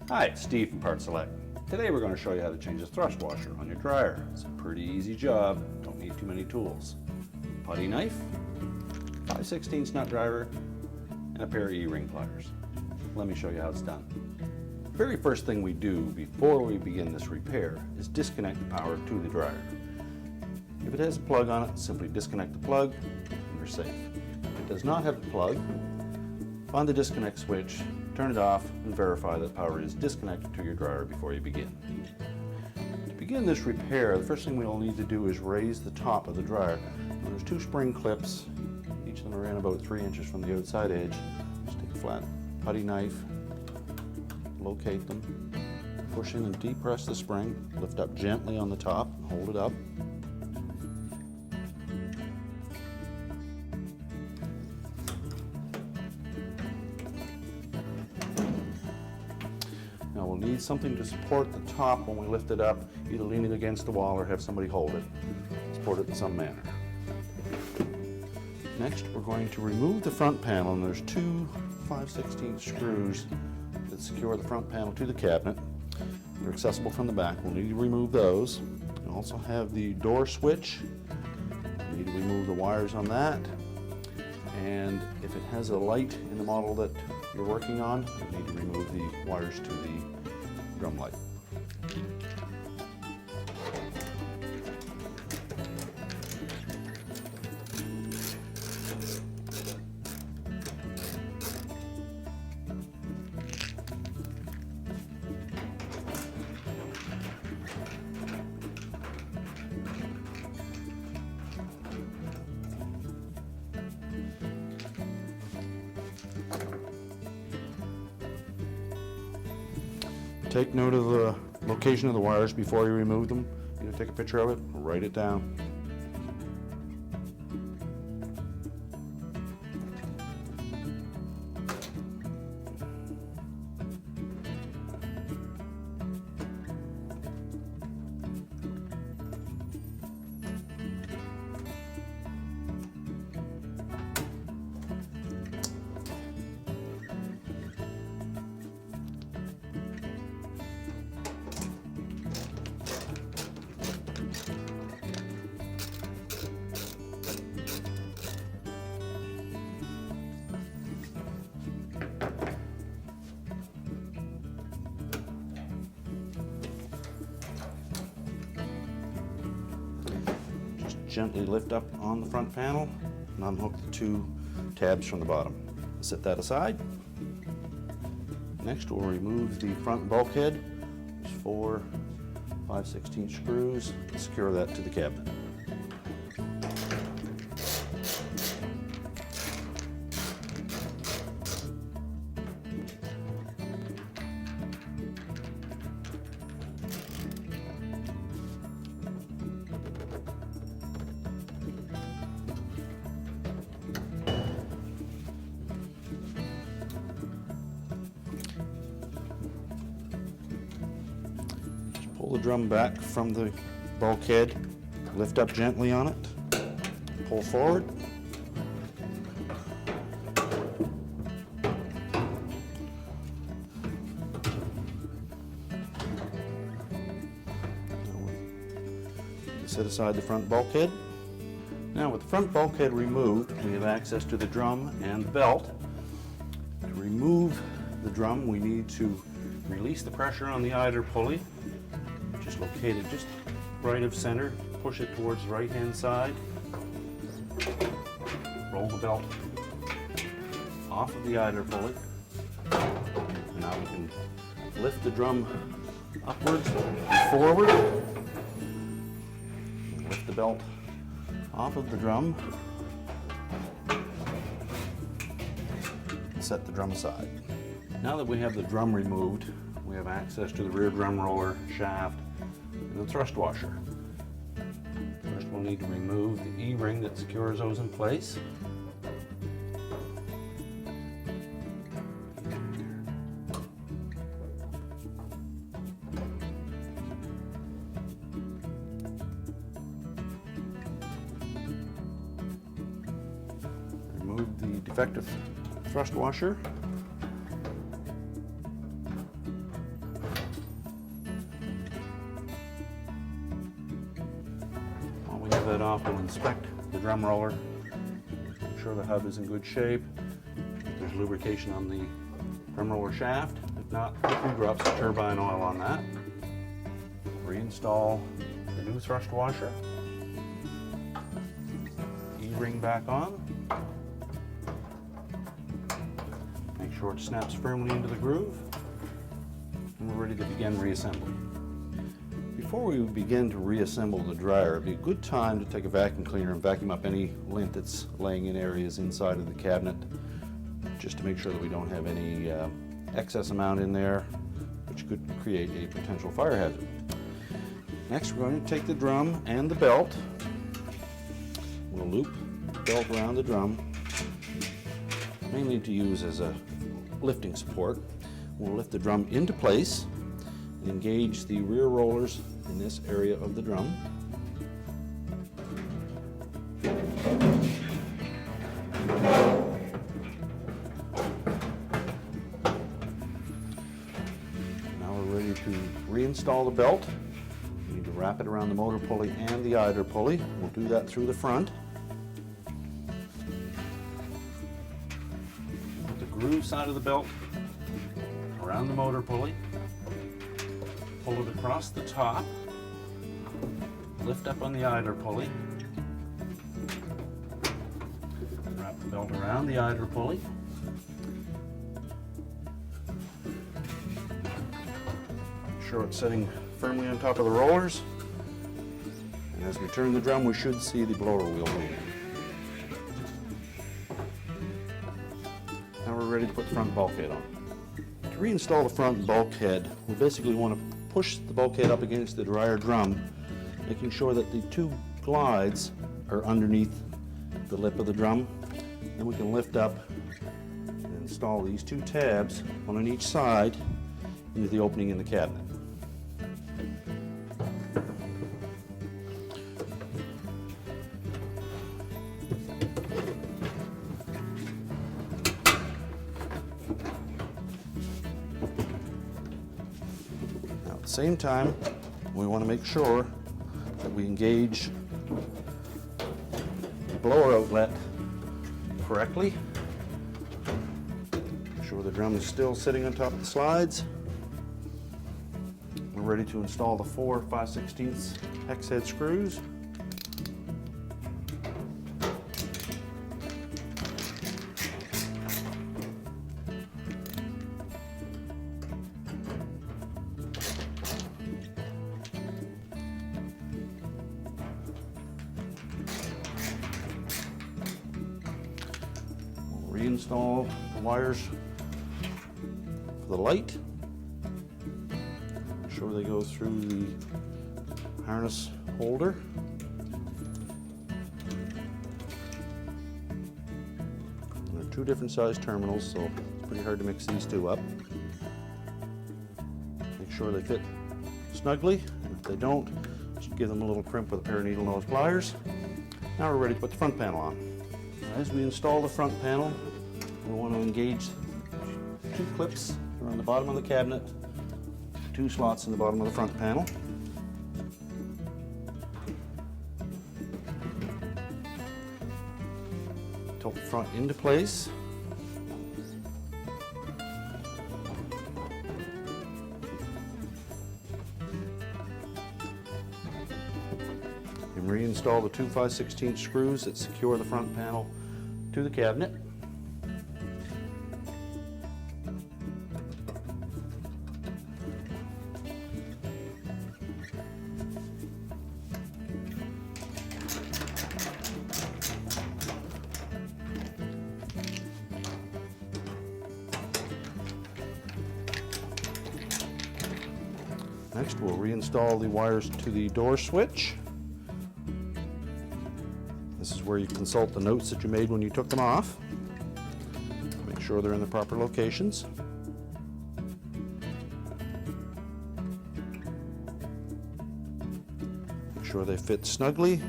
Hi, it's Steve from PartSelect. Today we're going to show you how to change the thrust washer on your dryer. It's a pretty easy job, don't need too many tools. Putty knife, 5/16 nut driver, and a pair of E-ring pliers. Let me show you how it's done. The very first thing we do before we begin this repair is disconnect the power to the dryer. If it has a plug on it, simply disconnect the plug and you're safe. If it does not have a plug, find the disconnect switch, turn it off, and verify that power is disconnected to your dryer before you begin. To begin this repair, the first thing we'll need to do is raise the top of the dryer. Now, there's two spring clips, each of them are in about 3 inches from the outside edge. Just take a flat putty knife, locate them, push in and depress the spring, lift up gently on the top, and hold it up. Now we'll need something to support the top when we lift it up, either lean it against the wall or have somebody hold it. Support it in some manner. Next, we're going to remove the front panel, and there's two 5/16 screws that secure the front panel to the cabinet. They're accessible from the back. We'll need to remove those. We also have the door switch. We need to remove the wires on that. And if it has a light in the model that you're working on, you need to remove the wires to the drum light. Take note of the location of the wires before you remove them. Either take a picture of it or write it down. Gently lift up on the front panel and unhook the two tabs from the bottom. Set that aside. Next, we'll remove the front bulkhead. There's 4 5/16 screws. Secure that to the cabinet. Pull the drum back from the bulkhead, lift up gently on it, pull forward. Set aside the front bulkhead. Now with the front bulkhead removed, we have access to the drum and the belt. To remove the drum, we need to release the pressure on the idler pulley. Just locate it just right of center, push it towards the right hand side, roll the belt off of the idler pulley, and now we can lift the drum upwards and forward, lift the belt off of the drum, and set the drum aside. Now that we have the drum removed, we have access to the rear drum roller, shaft, and the thrust washer. First we'll need to remove the E-ring that secures those in place. Remove the defective thrust washer. that off, we'll inspect the drum roller. Make sure the hub is in good shape. There's lubrication on the drum roller shaft. If not, we drop some turbine oil on that. Reinstall the new thrust washer. E-ring back on. Make sure it snaps firmly into the groove. And we're ready to begin reassembly. Before we begin to reassemble the dryer, it'd be a good time to take a vacuum cleaner and vacuum up any lint that's laying in areas inside of the cabinet, just to make sure that we don't have any excess amount in there, which could create a potential fire hazard. Next, we're going to take the drum and the belt. We'll loop the belt around the drum, mainly to use as a lifting support. We'll lift the drum into place, engage the rear rollers in this area of the drum. Now we're ready to reinstall the belt. We need to wrap it around the motor pulley and the idler pulley. We'll do that through the front. Put the groove side of the belt around the motor pulley. Pull it across the top, lift up on the idler pulley, wrap the belt around the idler pulley, make sure it's sitting firmly on top of the rollers, and as we turn the drum we should see the blower wheel move. Now we're ready to put the front bulkhead on. To reinstall the front bulkhead, we basically want to push the bulkhead up against the dryer drum, making sure that the two glides are underneath the lip of the drum. Then we can lift up and install these two tabs, one on each side, into the opening in the cabinet. At the same time, we want to make sure that we engage the blower outlet correctly. Make sure the drum is still sitting on top of the slides. We're ready to install the 4 5/16 hex head screws. Reinstall the wires for the light. Make sure they go through the harness holder. There are two different size terminals, so it's pretty hard to mix these two up. Make sure they fit snugly, and if they don't, just give them a little crimp with a pair of needle nose pliers. Now we're ready to put the front panel on. As we install the front panel, we want to engage two clips around the bottom of the cabinet, two slots in the bottom of the front panel. Tilt the front into place. And reinstall the 2 5/16 screws that secure the front panel to the cabinet. Next, we'll reinstall the wires to the door switch. This is where you consult the notes that you made when you took them off. Make sure they're in the proper locations. Make sure they fit snugly.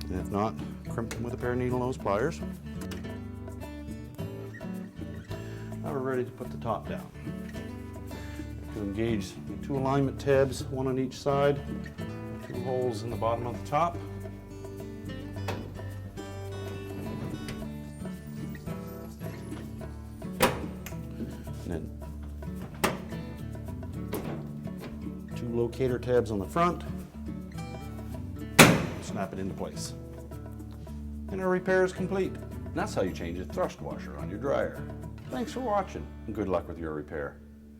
And if not, crimp them with a pair of needle nose pliers. Now we're ready to put the top down. To engage the two alignment tabs, one on each side, 2 holes in the bottom of the top. And then 2 locator tabs on the front. Snap it into place. And our repair is complete. And that's how you change a thrust washer on your dryer. Thanks for watching, and good luck with your repair.